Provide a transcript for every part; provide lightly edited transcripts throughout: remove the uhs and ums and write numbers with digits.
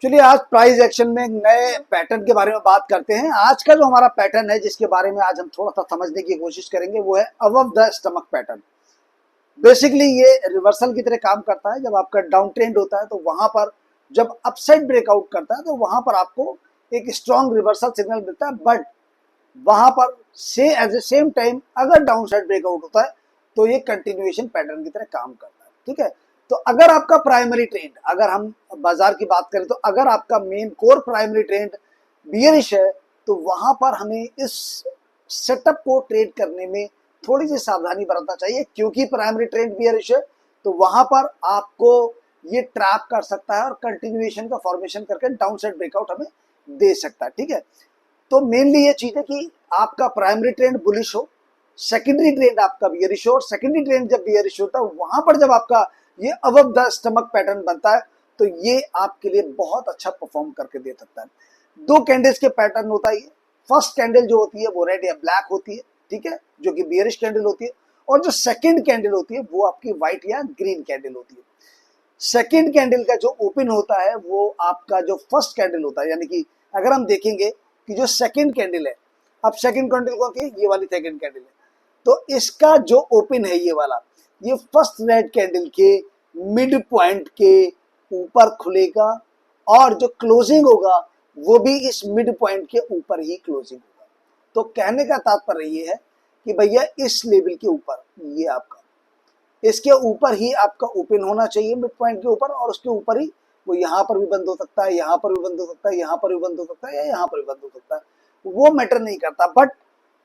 चलिए आज price action में एक नए पैटर्न के बारे में बात करते हैं। आज का जो हमारा पैटर्न है जिसके बारे में आज हम थोड़ा सा समझने की कोशिश करेंगे वो है above the stomach pattern. Basically ये रिवर्सल की तरह काम करता है। जब आपका डाउन ट्रेंड होता है तो वहां पर जब अपसाइड ब्रेकआउट करता है तो वहां पर आपको एक स्ट्रॉन्ग रिवर्सल सिग्नल मिलता है, बट वहां पर से एट द सेम टाइम अगर डाउन साइड ब्रेकआउट होता है तो ये कंटिन्यूएशन पैटर्न की तरह काम करता है। ठीक है, तो अगर आपका प्राइमरी ट्रेंड, अगर हम बाजार की बात करें तो अगर आपका main core primary trend bearish है तो वहां पर हमें इस सेटअप को ट्रेड करने में थोड़ी सी सावधानी बरतना चाहिए, क्योंकि प्राइमरी ट्रेंड बियरिश है तो वहां पर आपको ये ट्रैप कर सकता है और कंटिन्यूएशन का फॉर्मेशन करके डाउन साइड ब्रेकआउट हमें दे सकता है। ठीक है, तो मेनली ये चीज है कि आपका प्राइमरी ट्रेंड बुलिश हो, सेकेंडरी ट्रेंड आपका बियरिश हो, और सेकेंडरी ट्रेंड जब बियरिश होता है वहां पर जब आपका ये अबव द स्टमक पैटर्न बनता है तो ये आपके लिए बहुत अच्छा परफॉर्म करके दे सकता है। दो कैंडल्स के पैटर्न होता है। ये फर्स्ट कैंडल जो होती है वो रेड या ब्लैक होती है, ठीक है, जो कि बियरिश कैंडल होती है, और जो सेकंड कैंडल होती है वो आपकी व्हाइट या ग्रीन कैंडल होती है। सेकंड कैंडल का जो ओपन होता है वो आपका जो फर्स्ट कैंडल होता है, यानी कि अगर हम देखेंगे कि जो सेकंड कैंडल है, अब सेकंड कैंडल कौन सी, ये वाली सेकंड कैंडल है, तो इसका जो ओपन है ये वाला, ये फर्स्ट रेड कैंडल के मिड पॉइंट के ऊपर खुलेगा और जो क्लोजिंग होगा वो भी इस मिड पॉइंट के ऊपर ही क्लोजिंग होगा। तो कहने का तात्पर्य ये है कि भैया इस लेवल के ऊपर, ये आपका इसके ऊपर ही आपका ओपन होना चाहिए मिड पॉइंट के ऊपर, और उसके ऊपर ही वो यहाँ पर भी बंद हो सकता है, यहाँ पर भी बंद हो सकता है, यहाँ पर भी बंद हो सकता है, या यहाँ पर भी बंद हो सकता है, वो मैटर नहीं करता। बट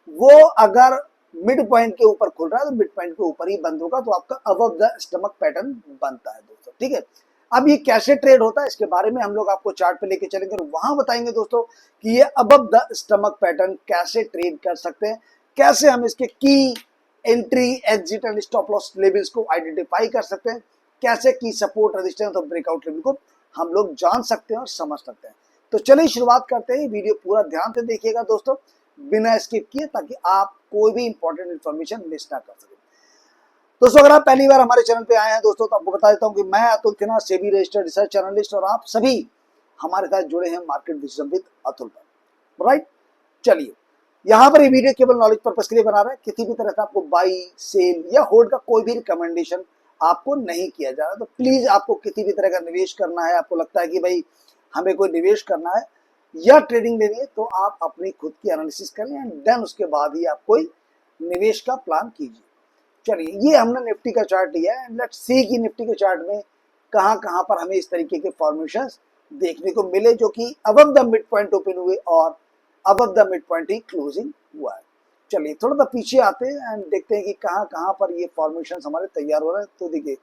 वो अगर मिड पॉइंट के ऊपर खुल रहा है तो मिड पॉइंट के ऊपर ही बंद होगा, तो आपका अबव द स्टमक पैटर्न बनता है दोस्तों। ठीक है, अब ये कैसे ट्रेड होता है इसके बारे में हम लोग आपको चार्ट पे लेके चलेंगे और वहां बताएंगे दोस्तों कि ये अबव द स्टमक पैटर्न कैसे ट्रेड कर सकते हैं, कैसे हम इसके की entry, exit and stop loss levels को आइडेंटिफाई कर सकते हैं, कैसे की सपोर्ट, रेजिस्टेंस और ब्रेकआउट लेवल को हम लोग जान सकते हैं और समझ सकते हैं। तो चलिए शुरुआत करते हैं। वीडियो पूरा ध्यान से देखिएगा दोस्तों, बिना स्किप किए, ताकि आप कोई भी इंपॉर्टेंट इन्फॉर्मेशन मिस ना कर सके। दोस्तों अगर आप पहली बार हमारे चैनल पे आए हैं दोस्तों तो आपको बता देता हूं कि मैं Atul Sinha, SEBI registered research analyst, और आप सभी हमारे साथ जुड़े हैं मार्केट विजडम विद अतुल पर, राइट। चलिए, यहाँ पर ये वीडियो केवल नॉलेज पर्पस के लिए बना रहा है, किसी भी तरह से आपको बाई, सेल या होल्ड का कोई भी रिकमेंडेशन आपको नहीं किया जा रहा। तो प्लीज आपको किसी भी तरह का निवेश करना है, आपको लगता है कि भाई हमें कोई निवेश करना है या ट्रेडिंग लेनी है, तो आप अपनी खुद की एनालिसिस कर लें एंड देन उसके बाद ही आप कोई निवेश का प्लान कीजिए। चलिए, ये हमने निफ्टी का चार्ट लिया है, लेट्स सी कि निफ्टी के चार्ट में कहां कहां पर हमें इस तरीके के फॉर्मेशंस देखने को मिले जो कि above the mid point open हुए और above the mid point he closing हुआ है। चलिए थोड़ा सा पीछे आते हैं एंड देखते हैं कि कहां कहां पर ये फॉर्मेशंस हमारे तैयार हो रहे हैं। तो देखिए,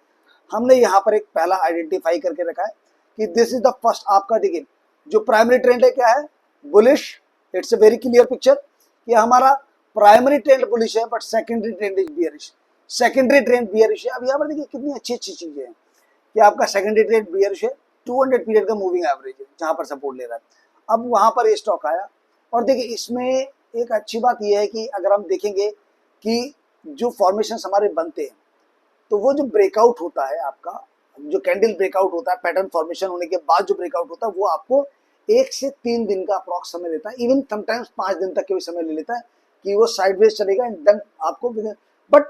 हमने यहाँ पर एक पहला आइडेंटिफाई करके रखा है कि दिस इज द फर्स्ट, आपका देखिए जो प्राइमरी ट्रेंड है क्या है, bullish. It's a very clear picture कि हमारा प्राइमरी ट्रेंड बुलिश है but secondary trend is bearish. Secondary trend bearish है। अब यहाँ पर देखिए कितनी अच्छी अच्छी चीजें हैं कि आपका सेकेंडरी ट्रेंड बियरिश है, 200 पीरियड का मूविंग एवरेज है जहां पर सपोर्ट ले रहा है। अब वहां पर ये स्टॉक आया, और देखिए इसमें एक अच्छी बात यह है कि अगर हम देखेंगे कि जो फॉर्मेशन हमारे बनते हैं तो वो जो ब्रेकआउट होता है, आपका जो कैंडल ब्रेकआउट होता है, पैटर्न फॉर्मेशन होने के बाद जो ब्रेकआउट होता है वो आपको 1 से 3 दिन का अप्रॉक्स समय लेता है, इवन समटाइम्स 5 दिन तक के भी समय ले लेता है कि वो साइडवेज चलेगा एंड देन आपको, बट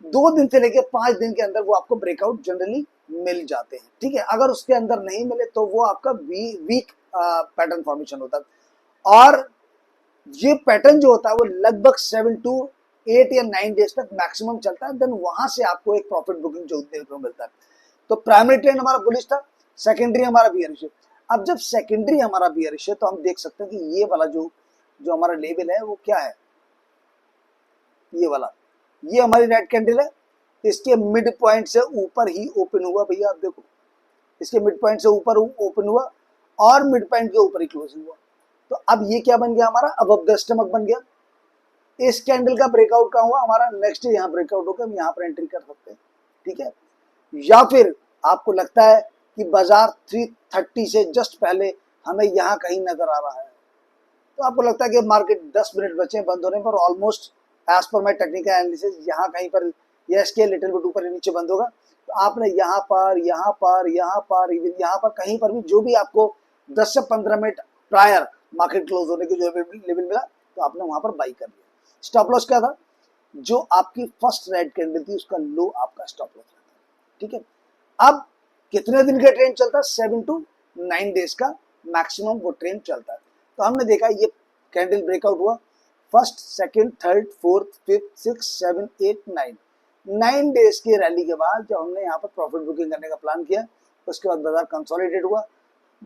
2 दिन से लेकर 5 दिन के अंदर वो आपको ब्रेकआउट जनरली मिल जाते हैं। ठीक है, अगर उसके अंदर नहीं मिले तो वो आपका वीक पैटर्न फॉर्मेशन होता है, और ये पैटर्न जो होता है वो लगभग 7 to 8 या 9 डेज तक मैक्सिमम चलता है। देन वहां से आपको एक प्रॉफिट बुकिंग जो देखने को मिलता है। तो प्राइमरी ट्रेंड हमारा बुलिश था, सेकेंडरी हमारा बियरिश है। अब जब सेकेंडरी हमारा बियरिश है तो हम देख सकते हैं कि ये वाला जो जो हमारा लेवल है वो क्या है, ये वाला, ये हमारी रेड कैंडल है, इसके मिड पॉइंट से ऊपर ही ओपन हुआ भैया। आप देखो, इसके मिड पॉइंट से ऊपर ओपन हुआ और मिड पॉइंट के ऊपर ही क्लोज हुआ। तो अब ये क्या बन गया हमारा, अबव द स्टमक बन गया। इस कैंडल का ब्रेकआउट कहाँ हुआ हमारा, नेक्स्ट यहाँ ब्रेकआउट होकर हम यहाँ पर एंट्री कर सकते हैं। ठीक है, या फिर आपको लगता है कि बाजार 330 से जस्ट पहले हमें यहाँ कहीं नजर आ रहा है, तो आपको लगता है कि मार्केट 10 मिनट बचे बंद होने पर, ऑलमोस्ट एज पर माई टेक्निकल एनालिसिस यहाँ कहीं पर यह स्केल लिटिल बिट ऊपर नीचे बंद होगा, तो आपने यहाँ पर यहाँ पर कहीं पर भी जो भी आपको 10 से 15 मिनट प्रायर मार्केट क्लोज होने की जो लेवल मिला तो आपने वहां पर बाई कर लिया। स्टॉप लॉस क्या था, जो आपकी फर्स्ट रेड कैंडल थी उसका लो आपका स्टॉप लॉस रहता है। ठीक है, अब कितने दिन का ट्रेंड चलता है, 7 to 9 डेज का मैक्सिमम वो ट्रेंड चलता है। तो हमने देखा ये कैंडल ब्रेकआउट हुआ, first, second, third, fourth, fifth, 6, 7, 8, 9 days की रैली के बाद जब हमने यहाँ पर प्रॉफिट बुकिंग करने का प्लान किया, उसके बाद बाजार कंसोलिडेट हुआ,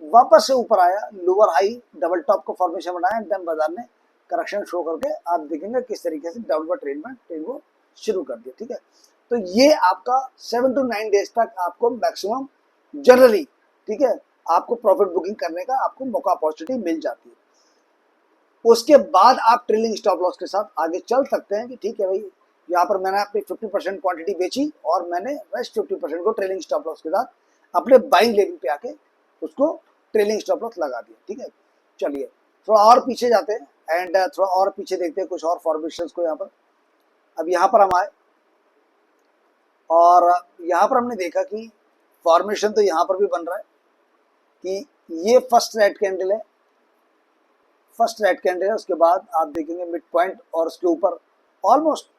वापस से ऊपर आया, लोअर हाई डबल टॉप को फॉर्मेशन बनाया, देन बाजार ने करेक्शन शो करके आप देखेंगे किस तरीके से डाउनवर्ड ट्रेंड को शुरू कर दिया। ठीक है, तो ये आपका 7 to 9 डेज तक आपको मैक्सिमम जनरली, ठीक है, आपको प्रॉफिट बुकिंग करने का आपको मौका अपॉर्चुनिटी मिल जाती है। उसके बाद आप ट्रेलिंग स्टॉप लॉस के साथ आगे चल सकते हैं कि ठीक है भाई, यहाँ पर मैंने अपनी 50% क्वांटिटी बेची और मैंने रेस्ट 50% को ट्रेलिंग स्टॉप लॉस के साथ अपने बाइंग लेवल पे आके उसको ट्रेलिंग स्टॉप लॉस लगा दिया। ठीक है, चलिए थोड़ा और पीछे जाते हैं एंड थोड़ा और पीछे देखते हैं कुछ और फॉर्मेशंस को। यहाँ पर अब यहाँ पर हम आए और यहाँ पर हमने देखा कि फॉर्मेशन तो यहाँ पर भी बन रहा है कि ये फर्स्ट रेड कैंडल है, फर्स्ट रेड कैंडल है, उसके बाद आप देखेंगे मिड पॉइंट और उसके ऊपर ऑलमोस्ट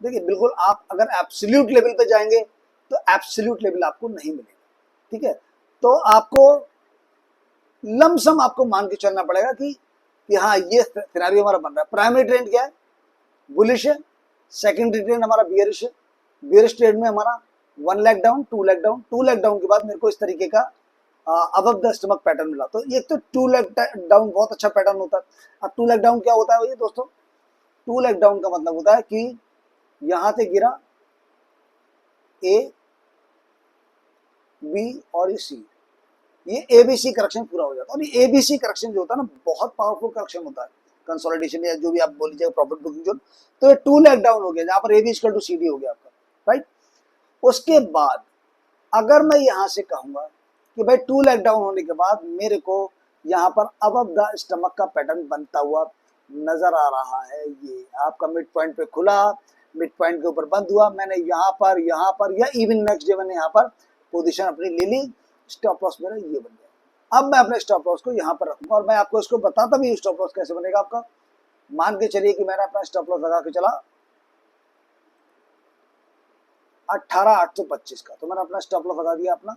देखिए बिल्कुल आप अगर एब्सोल्यूट लेवल पे जाएंगे तो एब्सोल्यूट लेवल आपको नहीं मिलेगा। ठीक है, तो आपको लमसम आपको मान के चलना पड़ेगा कि हाँ ये सिनेरियो हमारा बन रहा है। प्राइमरी ट्रेंड क्या है, बुलिश है, सेकेंडरी ट्रेंड हमारा बियरिश है। बियरिश ट्रेंड में हमारा 1 lakh down, 2 lakh down, 2 lakh down के बाद मेरे को इस तरीके का अबव द स्टमक पैटर्न मिला। तो ये तो 2 लाख डाउन बहुत अच्छा पैटर्न होता है। अब 2 लाख डाउन क्या होता है भैया दोस्तों, 2 लाख डाउन का मतलब होता है कि यहां से गिरा ए बी और सी, ये एबीसी करेक्शन पूरा हो जाता है। और ये एबीसी करेक्शन जो होता है ना बहुत पावरफुल करेक्शन होता है, कंसोलिडेशन या जो भी आप बोल लीजिएगा प्रॉफिट बुकिंग जो, तो ये 2 लाख डाउन हो गया जहां पर एबी इक्वल टू सीडी हो गया आपका, राइट। उसके बाद अगर मैं यहां से कहूंगा कि भाई 2 लाख डाउन होने के बाद मेरे को यहाँ पर अबव द स्टमक का पैटर्न बनता हुआ नजर आ रहा है, ये आपका मिड पॉइंट पे खुला, मिड पॉइंट के ऊपर बंद हुआ, मैंने यहाँ पर या इवन नेक्स्ट डे मैंने यहाँ पर पोजीशन अपनी ले ली, स्टॉप लॉस मेरा ये बन गया। अब मैं अपने स्टॉप लॉस को यहाँ पर रखूंगा और मैं आपको इसको बताता भी स्टॉप लॉस कैसे बनेगा आपका। मान के चलिए कि मैंने अपना स्टॉप लॉस लगा के चला 18,825 का, तो मैंने अपना स्टॉप लॉस लगा दिया अपना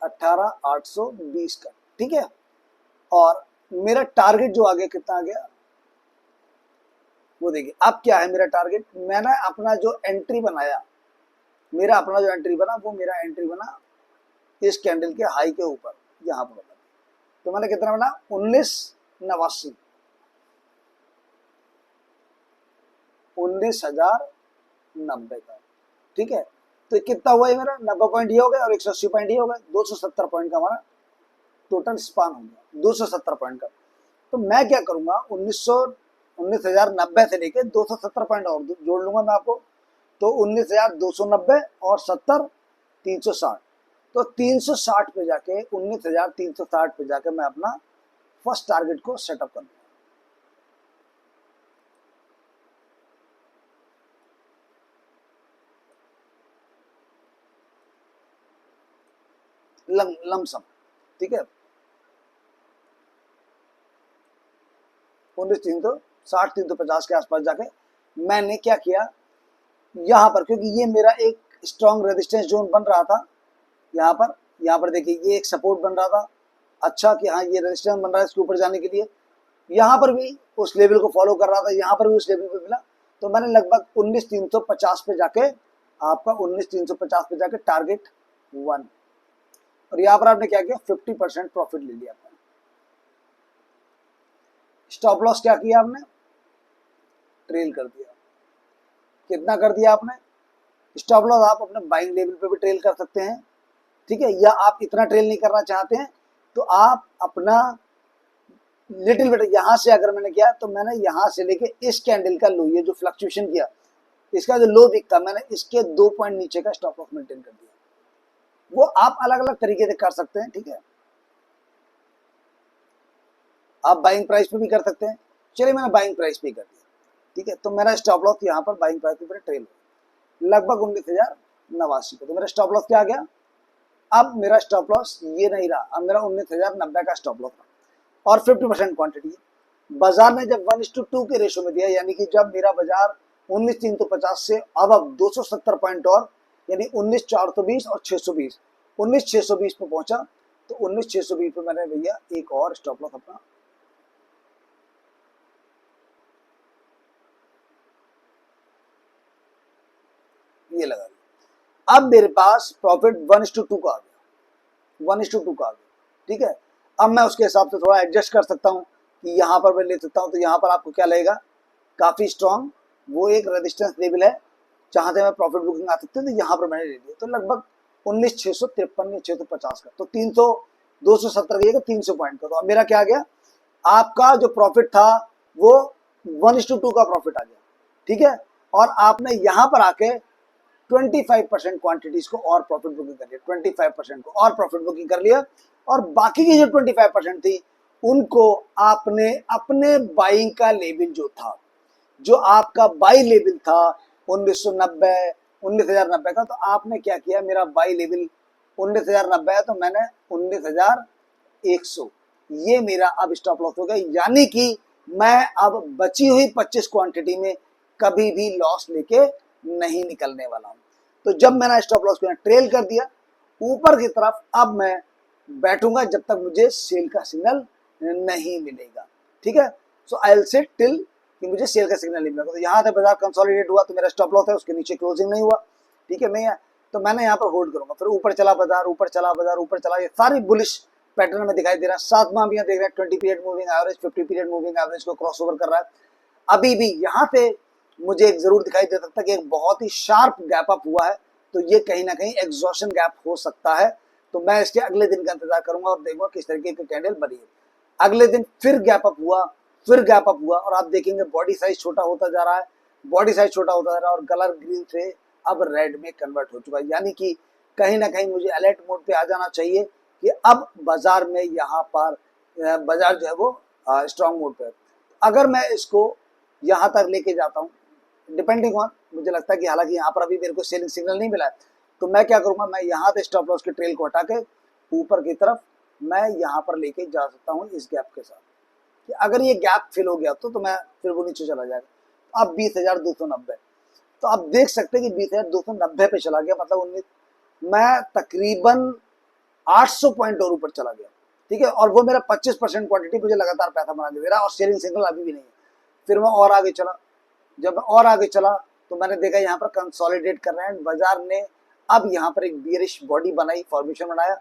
18,820 का। ठीक है, और मेरा टारगेट जो आ गया कितना आ गया वो देखिए। अब क्या है मेरा टारगेट, मैंने अपना जो एंट्री बनाया, मेरा अपना जो एंट्री बना वो मेरा एंट्री बना इस कैंडल के हाई के ऊपर यहां पर बना। तो मैंने कितना बना 1989, 19,090 का। ठीक है, तो कितना हुआ है मेरा 90 पॉइंट ये हो गया और 180 पॉइंट ये हो गया, 270 पॉइंट का हमारा टोटल स्पान हो गया, 270 पॉइंट का। तो मैं क्या करूंगा 19,090 से लेके 270 पॉइंट और जोड़ लूंगा मैं आपको, तो 19,290 और 70 360, तो 360 पे जाके 19,360 पे जाके मैं अपना फर्स्ट टारगेट को सेटअप कर दूंगा। लमसम, ठीक है, 19,360 350 के आसपास जाके मैंने क्या किया यहाँ पर, क्योंकि ये मेरा एक स्ट्रॉन्ग रेजिस्टेंस जोन बन रहा था यहाँ पर देखिए ये एक सपोर्ट बन रहा था, अच्छा कि हाँ ये रेजिस्टेंस बन रहा है इसके ऊपर जाने के लिए, यहाँ पर भी उस लेवल को फॉलो कर रहा था, यहाँ पर भी उस लेवल पे मिला, तो मैंने लगभग 19,350 पे जाके आपका 19,350 पे जाके टारगेट 1, और यहाँ पर आपने क्या किया 50% प्रॉफिट ले लिया। स्टॉप लॉस क्या किया आपने, ट्रेल कर दिया। कितना कर दिया आपने, स्टॉप लॉस आप अपने बाइंग लेवल पे भी ट्रेल कर सकते हैं, ठीक है, या आप इतना ट्रेल नहीं करना चाहते हैं तो आप अपना लिटिल बिट यहां से अगर मैंने किया तो मैंने यहां से लेके इस कैंडल का लो, ये जो फ्लक्चुएशन किया इसका जो लो दिखता मैंने इसके 2 पॉइंट नीचे का स्टॉप लॉस मेंटेन कर दिया। वो आप अलग अलग तरीके से कर सकते हैं, ठीक है, आप बाइंग प्राइस पे भी कर सकते हैं। चलिए मैंने बाइंग प्राइस पे कर दिया, ठीक है, तो मेरा स्टॉप लॉस यहाँ पर बाइंग प्राइस पे ट्रेल हो। लगभग 19,089 पे। तो मेरा स्टॉप लॉस क्या आ गया? अब मेरा स्टॉप लॉस ये नहीं रहा, अब मेरा 19,090 का स्टॉप लॉस था और 50% क्वांटिटी है। बाजार ने जब 1:2 के रेशो में दिया, यानी कि जब मेरा बाजार 19,350 से अब 270 पॉइंट और यानी 19,420 और 620, 19,620 पे पहुंचा, तो 19,620 पे मैंने भैया एक और स्टॉप लॉस अपना ये लगा लिया। अब मेरे पास प्रॉफिट 1:2 का आ गया, 1:2 का आ गया, ठीक है। अब मैं उसके हिसाब से थोड़ा एडजस्ट कर सकता हूँ कि यहाँ पर मैं ले सकता हूँ। तो यहाँ पर आपको क्या लगेगा? काफी स्ट्रॉन्ग वो एक रेजिस्टेंस लेवल है जहां से मैं प्रॉफिट बुकिंग आ सकती हूँ। तो यहाँ पर मैंने ले लिया, तो लगभग 19,653 या 650 का, तो 300 270 का 300 पॉइंट का। तो अब मेरा क्या आ गया? आपका जो प्रॉफिट था वो 1:2 का प्रॉफिट आ गया, ठीक है। और आपने यहाँ पर आके 25% क्वांटिटीज को और प्रॉफिट बुकिंग कर लिया, 25% को और प्रॉफिट बुकिंग कर लिया, और बाकी की जो 25% थी उनको आपने अपने बाइंग का लेवल जो था, जो आपका बाई लेवल था 1990 19,090 का, तो आपने क्या किया? मेरा बाई लेवल 19,090 है, तो मैंने 19,100 ये मेरा अब स्टॉप लॉस हो गया। यानी कि मैं अब बची हुई 25 क्वांटिटी में कभी भी लॉस लेके नहीं निकलने वाला हूं। तो जब मैंने स्टॉप लॉस को ट्रेल कर दिया ऊपर की तरफ, अब मैं बैठूंगा जब तक मुझे सेल का सिग्नल नहीं मिलेगा, ठीक है। सो आई विल सिट टिल कि मुझे सेल का सिग्नल नहीं मिलेगा। तो यहाँ से बाजार कंसोलिडेट हुआ, तो मेरा स्टॉप लॉस है उसके नीचे क्लोजिंग नहीं हुआ, ठीक है, नहीं है, तो मैंने यहाँ पर होल्ड करूंगा। फिर ऊपर चला बाजार, ऊपर चला बाजार, ऊपर चला, ये सारी बुलिश पैटर्न में दिखाई दे रहा है। 7 माह भी देख रहे हैं 20 period moving average, 50 period moving average को क्रॉस ओवर कर रहा है। अभी भी यहाँ से मुझे एक जरूर दिखाई दे सकता है कि एक बहुत ही शार्प गैप अप हुआ है, तो ये कहीं ना कहीं एग्जॉशन गैप हो सकता है। तो मैं इसके अगले दिन का इंतजार करूंगा और देखूंगा किस तरीके की कैंडल बनी है। अगले दिन फिर गैप अप हुआ, फिर गैप अप हुआ, और आप देखेंगे बॉडी साइज छोटा होता जा रहा है, बॉडी साइज छोटा होता जा रहा है, और कलर ग्रीन से अब रेड में कन्वर्ट हो चुका है। यानी कि कहीं ना कहीं मुझे अलर्ट मोड पे आ जाना चाहिए कि अब बाजार में यहाँ पर बाजार जो है वो स्ट्रॉन्ग मोड पे है। अगर मैं इसको यहाँ तक लेके जाता हूँ, डिपेंडिंग ऑन, मुझे लगता है कि हालांकि यहाँ पर अभी मेरे को सेलिंग सिग्नल नहीं मिला है, तो मैं क्या करूंगा? मैं यहाँ से स्टॉप लॉस के ट्रेल को हटा के ऊपर की तरफ मैं यहाँ पर लेके जा सकता हूँ इस गैप के साथ, कि अगर ये गैप फिल हो गया तो मैं फिर वो नीचे चला जाएगा। अब 20,290, तो आप देख सकते हैं कि 20,290 पे चला गया, मतलब 19, मैं तकरीबन 800 पॉइंट और ऊपर चला गया, ठीक है। और वो मेरा 25% क्वांटिटी मुझे लगातार पैसा बना दे रहा है और सेलिंग सिग्नल अभी भी नहीं है। फिर मैं और आगे चला, जब मैं और आगे चला तो मैंने देखा यहाँ पर कंसोलिडेट कर रहे हैं बाजार ने, अब यहाँ पर एक बियरिश बॉडी बनाई, फॉर्मेशन बनाया,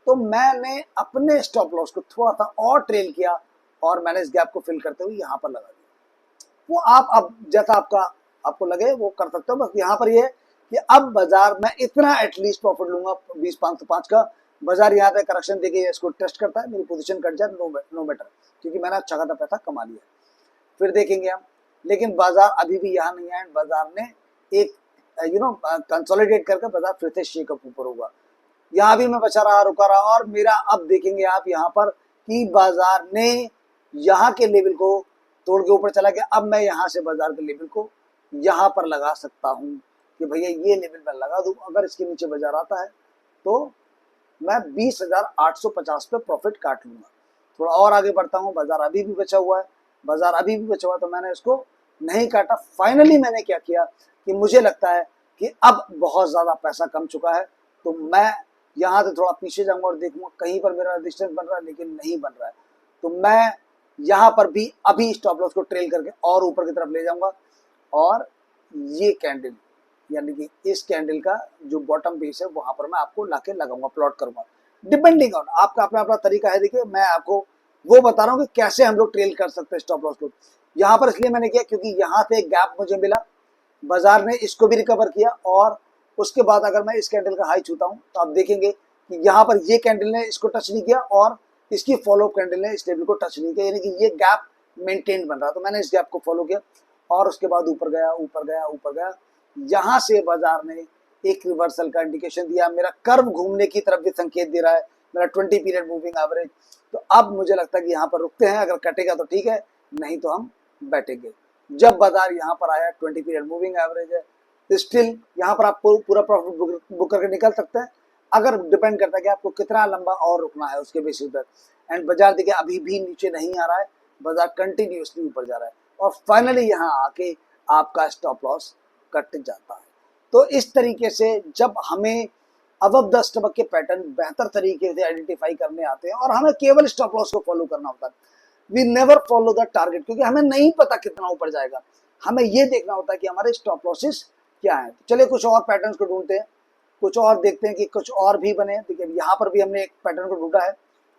तो मैंने अपने स्टॉप लॉस को थोड़ा सा और ट्रेल किया और मैंने इस गैप को फिल करते हुए यहाँ पर लगा दिया। वो आप अब जैसा आपको लगे वो कर सकते हो। बस यहाँ पर ये है कि अब बाजार में इतना एटलीस्ट प्रॉफिट लूंगा 20,505 का। बाजार यहाँ पे करेक्शन देके इसको टेस्ट करता है, मेरी पोजीशन कट जाए नो बेटर, क्योंकि मैंने अच्छा खासा पैसा कमा लिया। फिर देखेंगे हम, लेकिन बाजार अभी भी यहाँ नहीं है। बाजार ने एक कंसोलिडेट करके बाजार फिर से शेकअप ऊपर होगा। यहाँ भी मैं बचा रहा, रुका रहा, और मेरा अब देखेंगे आप यहाँ पर कि बाजार ने यहाँ के लेवल को तोड़ के ऊपर चला गया। अब मैं यहाँ से बाजार के लेवल को यहाँ पर लगा सकता हूँ कि भैया ये लेवल मैं लगा दूं। अगर इसके नीचे बाजार आता है तो मैं 20,850 पे प्रॉफिट काट लूंगा। थोड़ा और आगे बढ़ता हूँ, बाजार अभी भी बचा हुआ है, बाजार अभी भी बचा हुआ, तो मैंने इसको नहीं काटा। फाइनली मैंने क्या किया कि मुझे लगता है कि अब बहुत ज्यादा पैसा कम चुका है, तो मैं यहाँ से थोड़ा पीछे जाऊंगा और देखूंगा कहीं पर मेरा रेजिस्टेंस बन रहा है, लेकिन नहीं बन रहा है, तो मैं यहाँ पर भी अभी स्टॉप लॉस को ट्रेल करके और ऊपर की तरफ ले जाऊंगा। और ये कैंडल, यानी कि इस कैंडल का जो बॉटम बेस है वहां पर मैं आपको लाके लगाऊंगा, प्लॉट करूंगा, डिपेंडिंग ऑन आपका अपना अपना तरीका है। देखिए मैं आपको वो बता रहा हूँ कि कैसे हम लोग ट्रेल कर सकते हैं स्टॉप लॉस को। यहाँ पर इसलिए मैंने किया क्योंकि यहाँ से एक गैप मुझे मिला, बाजार ने इसको भी रिकवर किया, और उसके बाद अगर मैं इस कैंडल का हाई छूता हूँ तो आप देखेंगे कि यहाँ पर ये कैंडल ने इसको टच नहीं किया और इसकी फॉलो कैंडल ने इस लेवल को टच नहीं किया, यानी कि ये गैप मेंटेन बन रहा। तो मैंने इस गैप को फॉलो किया और उसके बाद ऊपर गया, ऊपर गया, ऊपर गया। यहाँ से बाजार ने एक रिवर्सल का इंडिकेशन दिया, मेरा कर्व घूमने की तरफ भी संकेत दे रहा है, मेरा 20 पीरियड मूविंग एवरेज। तो अब मुझे लगता है कि यहाँ पर रुकते हैं, अगर कटेगा तो ठीक है, नहीं तो हम बैठेंगे। जब बाजार यहाँ पर आया 20 पीरियड मूविंग एवरेज है, स्टिल यहाँ पर आप पूरा प्रॉफिट बुक करके निकल सकते हैं, अगर डिपेंड करता है कि आपको कितना लंबा और रुकना है उसके बेसिस पर। एंड बाजार देखिए अभी भी नीचे नहीं आ रहा है, बाजार कंटिन्यूसली ऊपर जा रहा है और फाइनली यहाँ आके आपका स्टॉप लॉस कट जाता है। तो इस तरीके से जब हमें अबव द स्टमक के पैटर्न बेहतर तरीके से आइडेंटिफाई करने आते हैं और हमें केवल स्टॉप लॉस को फॉलो करना होता है, we never follow the target, क्योंकि हमें नहीं पता कितना ऊपर जाएगा, हमें ये देखना होता है कि हमारे स्टॉप लॉसेस क्या है। तो चलिए कुछ और पैटर्न्स को ढूंढते हैं, कुछ और देखते हैं कि कुछ और भी बने। देखिए यहाँ पर भी हमने एक पैटर्न को ढूंढा है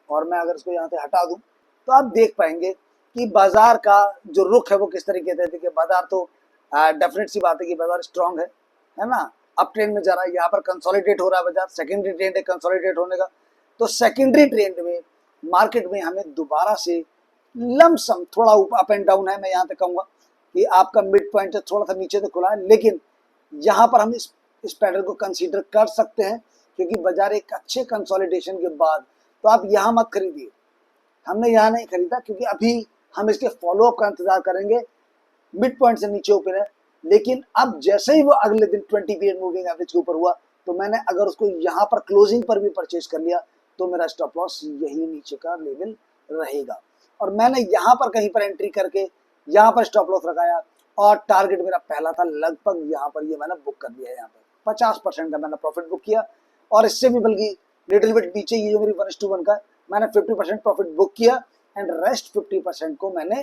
और मैं अगर इसको यहाँ से हटा दूं तो आप देख पाएंगे कि बाजार का जो रुख है वो किस तरीके से। देखिए बाजार तो डेफिनेट सी बात है कि बाजार स्ट्रांग है ना, अप ट्रेंड में जा रहा है, यहाँ पर कंसोलिडेट हो रहा है बाजार, सेकेंडरी ट्रेंड है कंसोलिडेट होने का। तो सेकेंडरी ट्रेंड में मार्केट में हमें दोबारा से लमसम थोड़ा अप एंड डाउन है, मैं यहाँ तक कहूँगा कि आपका मिड पॉइंट थोड़ा सा नीचे तो खुला है, लेकिन यहाँ पर हम इस पैटर्न को कंसीडर कर सकते हैं क्योंकि बाजार एक अच्छे कंसोलिडेशन के बाद, तो आप यहाँ मत खरीदिए, हमने यहाँ नहीं खरीदा क्योंकि अभी हम इसके फॉलोअप का इंतजार करेंगे। मिड पॉइंट से नीचे ओपन है, लेकिन अब जैसे ही वो अगले दिन 20 पीरियड मूविंग एवरेज के ऊपर हुआ तो मैंने अगर उसको यहाँ पर क्लोजिंग पर भी परचेज कर लिया तो मेरा स्टॉप लॉस यही नीचे का लेवल रहेगा और मैंने यहाँ पर कहीं पर एंट्री करके यहाँ पर स्टॉप लॉस लगाया और टारगेट मेरा पहला था लगभग यहाँ पर, ये मैंने बुक कर दिया है, यहाँ पर 50% का मैंने प्रॉफिट बुक किया और इससे भी बल्कि लिटिल बिट नीचे ये जो मेरी 1:1 का मैंने 50% प्रॉफिट बुक किया एंड रेस्ट 50% को मैंने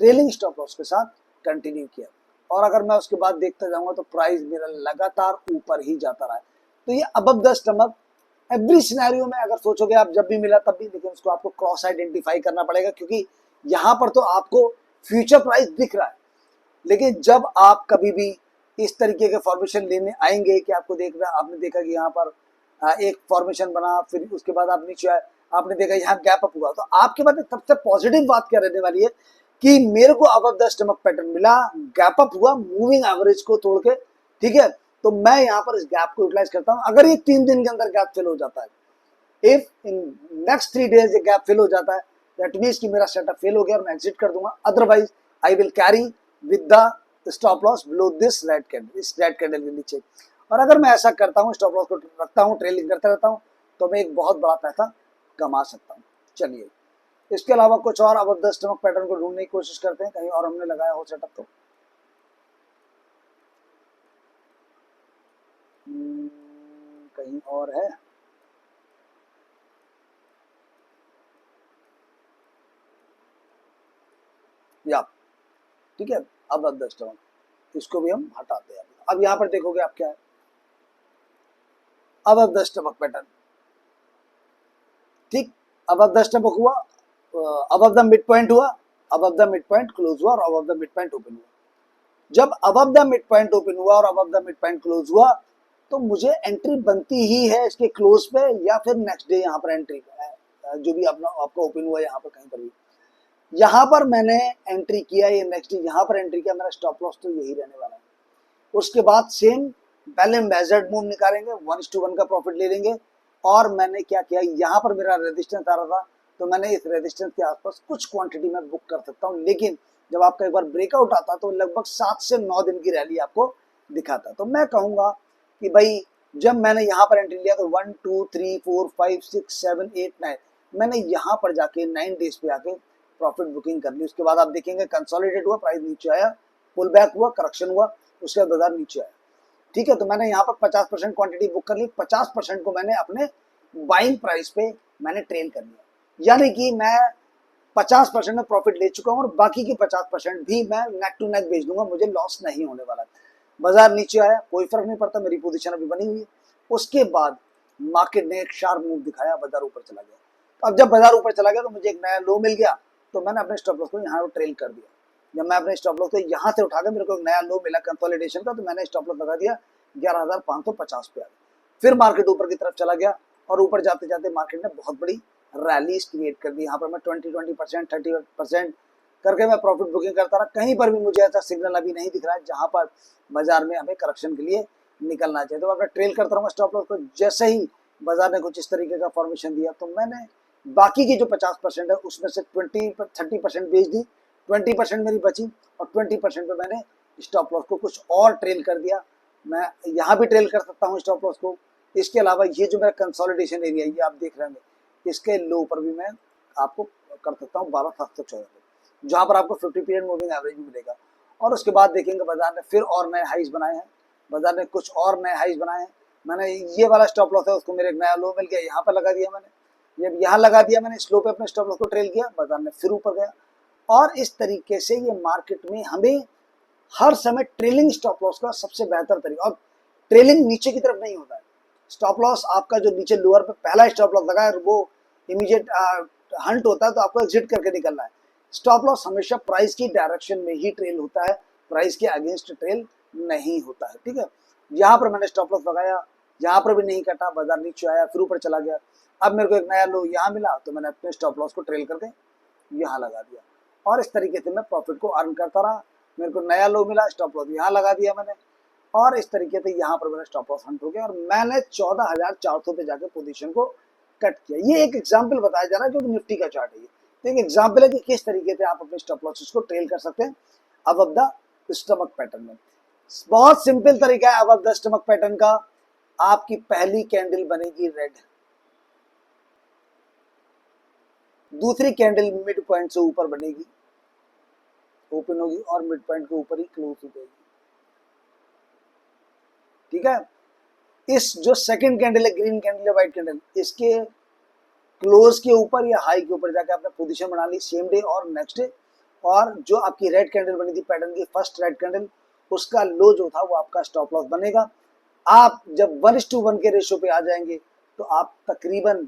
ट्रेलिंग स्टॉप लॉस के साथ कंटिन्यू किया। और अगर मैं उसके बाद देखता जाऊंगा तो प्राइस मेरा लगातार ऊपर ही जाता रहा है। तो ये above the stomach every scenario में अगर सोचोगे आप जब भी मिला तब भी, लेकिन उसको आपको क्रॉस आइडेंटिफाई करना पड़ेगा क्योंकि यहाँ पर तो आपको फ्यूचर प्राइस दिख रहा है, लेकिन जब आप कभी भी इस तरीके के फॉर्मेशन लेने आएंगे कि आपको देख रहा, आपने देखा कि यहाँ पर एक फॉर्मेशन बना, फिर उसके बाद आप नीचे आए, आपने देखा यहाँ गैप अप हुआ, तो आपके बाद सबसे पॉजिटिव बात क्या रहने वाली है कि मेरे को अबव द स्टमक पैटर्न मिला, गैप अप हुआ मूविंग एवरेज को तोड़ के, ठीक है, तो मैं यहाँ पर इस गैप को यूटिलाइज करता हूँ। अगर ये 3 दिन के अंदर गैप फिल हो जाता है, इफ इन नेक्स्ट 3 डेज ये गैप फिल हो जाता है, दैट मीन्स कि मेरा सेटअप फेल हो गया और मैं एग्जिट कर दूंगा, otherwise I will carry with the stop loss below this red candle, इस रेड कैंडल के नीचे। और अगर मैं ऐसा करता हूँ, स्टॉप लॉस को रखता हूँ, ट्रेलिंग करता रहता हूँ, तो मैं एक बहुत बड़ा पैसा कमा सकता हूँ। चलिए इसके अलावा कुछ और अबव द स्टमक पैटर्न को ढूंढने की कोशिश करते हैं, कहीं और हमने लगाया हो सेटअप तो। कहीं और है, या ठीक है अबव द स्टमक, इसको भी हम हटाते हैं। अब यहाँ पर देखोगे आप क्या है, अबव द स्टमक पैटर्न, ठीक, अबव द स्टमक हुआ, अबव द मिड पॉइंट हुआ, above the mid point close हुआ और above the mid point open हुआ। जब above the mid point open हुआ और above the mid point close हुआ तो मुझे एंट्री बनती ही है इसके क्लोज पे या फिर नेक्स्ट डे यहाँ पर एंट्री जो भी अपना आपका ओपन हुआ यहाँ पर कहीं पर भी, यहाँ पर मैंने एंट्री किया, ये नेक्स्ट डे यहाँ पर एंट्री किया, मेरा स्टॉप लॉस तो यही रहने वाला है। उसके बाद सेम पहले मेजर्ड मूव निकालेंगे, 1:1 का प्रॉफिट ले लेंगे और मैंने क्या किया, यहाँ पर मेरा रेजिस्टेंस आ रहा था तो मैंने इस रेजिस्टेंस के आसपास कुछ क्वांटिटी में बुक कर सकता हूँ, लेकिन जब आपका एक बार ब्रेकआउट आता तो लगभग 7 से 9 दिन की रैली आपको दिखाता। तो मैं कहूँगा कि भाई जब मैंने यहाँ पर एंट्री लिया तो 1 2 3 4 5 6 7 8 9 मैंने यहाँ पर जाके 9 डेज पे आके प्रॉफिट बुकिंग कर ली। उसके बाद आप देखेंगे कंसोलिडेट हुआ, प्राइस नीचे आया, पुल बैक हुआ, करेक्शन हुआ, उसके बाद बाजार नीचे आया, ठीक है। तो मैंने यहाँ पर 50% क्वांटिटी बुक कर ली, 50% को मैंने अपने बाइंग प्राइस पे मैंने ट्रेल कर लिया, यानी कि मैं 50% में प्रॉफिट ले चुका हूँ और बाकी के 50% भी मैं नेक टू नेक बेच दूंगा, मुझे लॉस नहीं होने वाला। बाजार नीचे आया, कोई फर्क नहीं पड़ता, मेरी पोजीशन अभी बनी हुई है। उसके बाद मार्केट ने एक शार्प मूव दिखाया, बाजार ऊपर चला गया। तो अब जब बाजार ऊपर चला गया तो मुझे एक नया लो मिल गया, तो मैंने अपने स्टॉप लॉस को यहाँ ट्रेल कर दिया। जब मैं अपने स्टॉप लॉस को यहाँ से उठाकर मेरे को एक नया लो मिला कंसोलिडेशन का, तो मैंने स्टॉप लॉस लगा दिया 11,550 पे। फिर मार्केट ऊपर की तरफ चला गया और ऊपर जाते जाते मार्केट ने बहुत बड़ी रैलीज क्रिएट कर दी। यहाँ पर मैं 20% 30% करके मैं प्रॉफिट बुकिंग करता रहा। कहीं पर भी मुझे ऐसा सिग्नल अभी नहीं दिख रहा है जहां पर बाजार में हमें करेक्शन के लिए निकलना चाहिए। तो अगर ट्रेल करता रहूँगा स्टॉप लॉस को, जैसे ही बाजार ने कुछ इस तरीके का फॉर्मेशन दिया तो मैंने बाकी की जो 50% है उसमें से 30% बेच दी, 20% मेरी बची और 20% पे मैंने स्टॉप लॉस को कुछ और ट्रेल कर दिया मैं यहाँ भी ट्रेल कर सकता हूँ स्टॉप लॉस को। इसके अलावा ये जो मेरा कंसोलिडेशन एरिया ये आप देख रहे हैं, इसके लो पर भी मैं आपको कर सकता हूँ 12,714 पे, जहाँ पर आपको 50 पीरियड मूविंग एवरेज भी मिलेगा। और उसके बाद देखेंगे बाजार ने फिर और नए हाइज बनाए हैं, बाजार ने कुछ और नए हाइज बनाए हैं। मैंने ये वाला स्टॉप लॉस है उसको मेरे एक नया लो मिल गया, यहाँ पर लगा दिया मैंने। जब यहाँ लगा दिया मैंने, स्लो पे अपने स्टॉप लॉस को ट्रेल किया, बाजार ने फिर ऊपर गया। और इस तरीके से ये मार्केट में हमें हर समय ट्रेलिंग स्टॉप लॉस का सबसे बेहतर तरीका, और ट्रेलिंग नीचे की तरफ नहीं होता है। स्टॉप लॉस आपका जो नीचे लोअर पे पहला स्टॉप लॉस लगा है वो इमीडिएट हंट होता है, तो आपको एग्जिट करके निकलना है। स्टॉप लॉस हमेशा प्राइस की डायरेक्शन में ही ट्रेल होता है, प्राइस के अगेंस्ट ट्रेल नहीं होता है। ठीक है, यहाँ पर मैंने स्टॉप लॉस लगाया, यहाँ पर भी नहीं कटा, बाजार नीचे आया फिर ऊपर चला गया। अब मेरे को एक नया लो यहाँ मिला, तो मैंने अपने स्टॉप लॉस को ट्रेल करके यहाँ लगा दिया, और इस तरीके से मैं प्रॉफिट को अर्न करता रहा। मेरे को नया लो मिला, स्टॉप लॉस यहाँ लगा दिया मैंने, और इस तरीके से यहाँ पर मेरा स्टॉप लॉस हंट हो गया, और मैंने 14,400 पे जाके पोजीशन को कट किया। ये एक एग्जांपल बताया जा रहा है क्योंकि निफ्टी का चार्ट है, तो एक एग्जांपल है कि किस तरीके से आप अपने स्टॉप लॉसेस को ट्रेल कर सकते हैं अबव द स्टमक पैटर्न में। बहुत सिंपल तरीका है अबव द स्टमक पैटर्न का। आपकी पहली कैंडल बनेगी रेड, दूसरी कैंडल मिड पॉइंट से ऊपर बनेगी, ओपन होगी और मिड पॉइंट के ऊपर ही क्लोज हो जाएगी। ठीक है, इस जो सेकंड कैंडल है, ग्रीन कैंडल या व्हाइट कैंडल, इसके क्लोज के ऊपर या हाई के ऊपर जाके आपने पोजीशन बना ली सेम डे और नेक्स्ट डे। और जो आपकी रेड कैंडल बनी थी पैटर्न की, फर्स्ट रेड कैंडल, उसका लो जो था वो आपका स्टॉप लॉस बनेगा। आप जब 1:1 के रेशो पे आ जाएंगे तो आप तकरीबन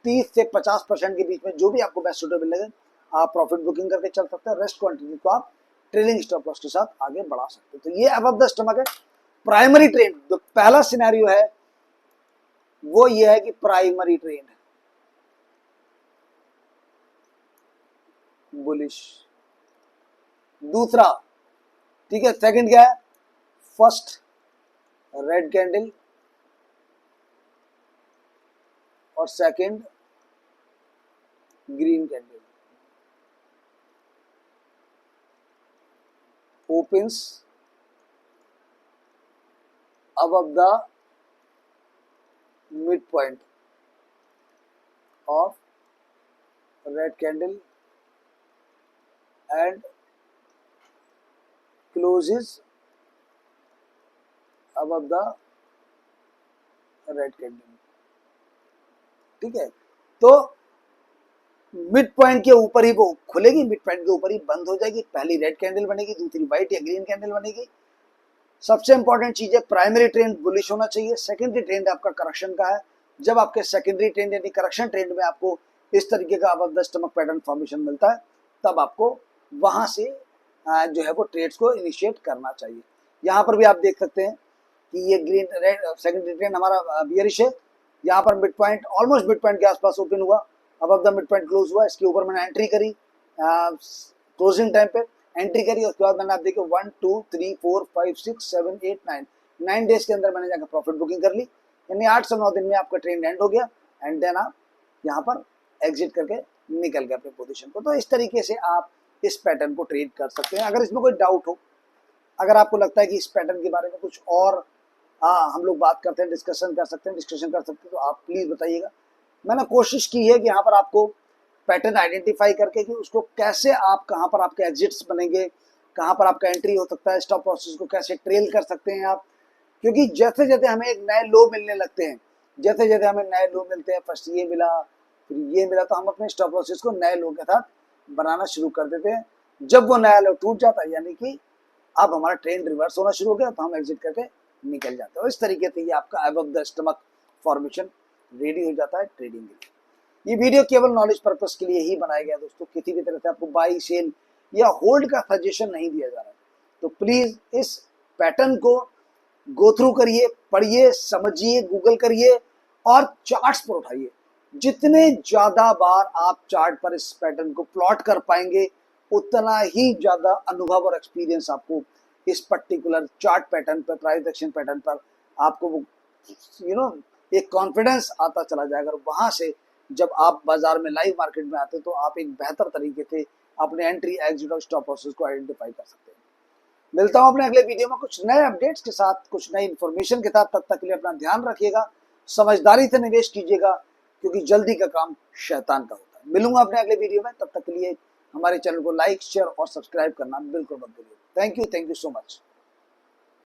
30 से 50% के बीच में जो भी आपको बेस्ट सूटेबल लगे आप प्रॉफिट बुकिंग करके चल सकते हैं। रेस्ट क्वांटिटी को आप ट्रेलिंग स्टॉप लॉस के साथ आगे बढ़ा सकते हैं। तो ये अबव द स्टमक है। प्राइमरी ट्रेंड जो पहला सिनेरियो है वो ये है कि प्राइमरी ट्रेंड बुलिश। दूसरा, ठीक है, सेकंड क्या है, फर्स्ट रेड कैंडल और second green candle opens above the midpoint of red candle and closes above the red candle। ठीक है, तो मिड पॉइंट के ऊपर ही वो खुलेगी, मिड पॉइंट के ऊपर ही बंद हो जाएगी। पहली रेड कैंडल बनेगी, दूसरी व्हाइट या ग्रीन कैंडल बनेगी। सबसे इंपॉर्टेंट चीज है प्राइमरी ट्रेंड बुलिश होना चाहिए। सेकेंडरी ट्रेंड आपका करेक्शन का है। जब आपके सेकेंडरी ट्रेंड यानी करेक्शन ट्रेंड में आपको इस तरीके का above the stomach pattern formation मिलता है, तब आपको वहां से जो है वो ट्रेड्स को इनिशिएट करना चाहिए। यहाँ पर भी आप देख सकते हैं कि ये ग्रीन रेड सेकेंडरी ट्रेंड हमारा बियरिश है। यहाँ पर mid point almost mid point के आसपास ओपन हुआ, above the mid point close हुआ। इसके ऊपर मैंने एंट्री करी, क्लोजिंग टाइम पे एंट्री करी। उसके बाद मैंने आप देखिए 1 2 3 4 5 6 7 8 9 डेज के अंदर मैंने जाकर प्रॉफिट बुकिंग कर ली, यानी 8 से 9 दिन में आपका ट्रेंड एंड हो गया। एंड देन आप यहाँ पर एग्जिट करके निकल गए अपने पोजीशन को। तो इस तरीके से आप इस पैटर्न को ट्रेड कर सकते हैं। अगर इसमें कोई डाउट हो, अगर आपको लगता है कि इस पैटर्न के बारे में कुछ और हम लोग बात करते हैं, डिस्कशन कर सकते हैं, तो आप प्लीज बताइएगा। मैंने कोशिश की है कि यहाँ पर आपको पैटर्न आइडेंटिफाई करके कि उसको कैसे आप, कहाँ पर आपके एग्जिट्स बनेंगे, कहाँ पर आपका एंट्री हो सकता है, स्टॉप लॉसेस को कैसे ट्रेल कर सकते हैं आप। क्योंकि जैसे जैसे हमें एक नए लो मिलने लगते हैं, जैसे जैसे हमें नए लो मिलते हैं, फर्स्ट ये मिला फिर ये मिला, तो हम अपने स्टॉप लॉसेस को नए लो के साथ बनाना शुरू कर देते हैं। जब वो नया लो टूट जाता है, यानी कि अब हमारा ट्रेंड रिवर्स होना शुरू हो गया, तो हम एग्जिट करके निकल जाते हैं। इस तरीके से ये आपका above the stomach formation ready हो जाता है ट्रेडिंग के लिए। ये वीडियो केवल नॉलेज पर्पस के लिए ही बनाया गया दोस्तों, किसी भी तरह से आपको बाई सेल या होल्ड का सजेशन नहीं दिया जा रहा है। तो प्लीज इस पैटर्न को गो थ्रू करिए, पढ़िए, समझिए, गूगल करिए और चार्ट्स पर उठाइए। जितने ज्यादा बार आप चार्ट पर इस पैटर्न को प्लॉट कर पाएंगे, उतना ही ज्यादा अनुभव और एक्सपीरियंस आपको इस पर्टिकुलर चार्ट पैटर्न पर, प्राइस एक्शन पैटर्न पर आपको वो एक कॉन्फिडेंस आता चला जाएगा। वहां से जब आप बाजार में लाइव मार्केट में आते तो आप एक बेहतर तरीके से अपने एंट्री, एग्जिट और स्टॉप लॉसेस को आइडेंटिफाई कर सकते हैं। मिलता हूं अपने अगले वीडियो में कुछ नए अपडेट्स के साथ, कुछ नई इन्फॉर्मेशन के साथ। तब तक के लिए अपना ध्यान रखिएगा, समझदारी से निवेश कीजिएगा, क्योंकि जल्दी का काम शैतान का होता है। मिलूंगा अपने अगले वीडियो में, तब तक के लिए हमारे चैनल को लाइक, शेयर और सब्सक्राइब करना बिल्कुल मत भूलिए। Thank you so much.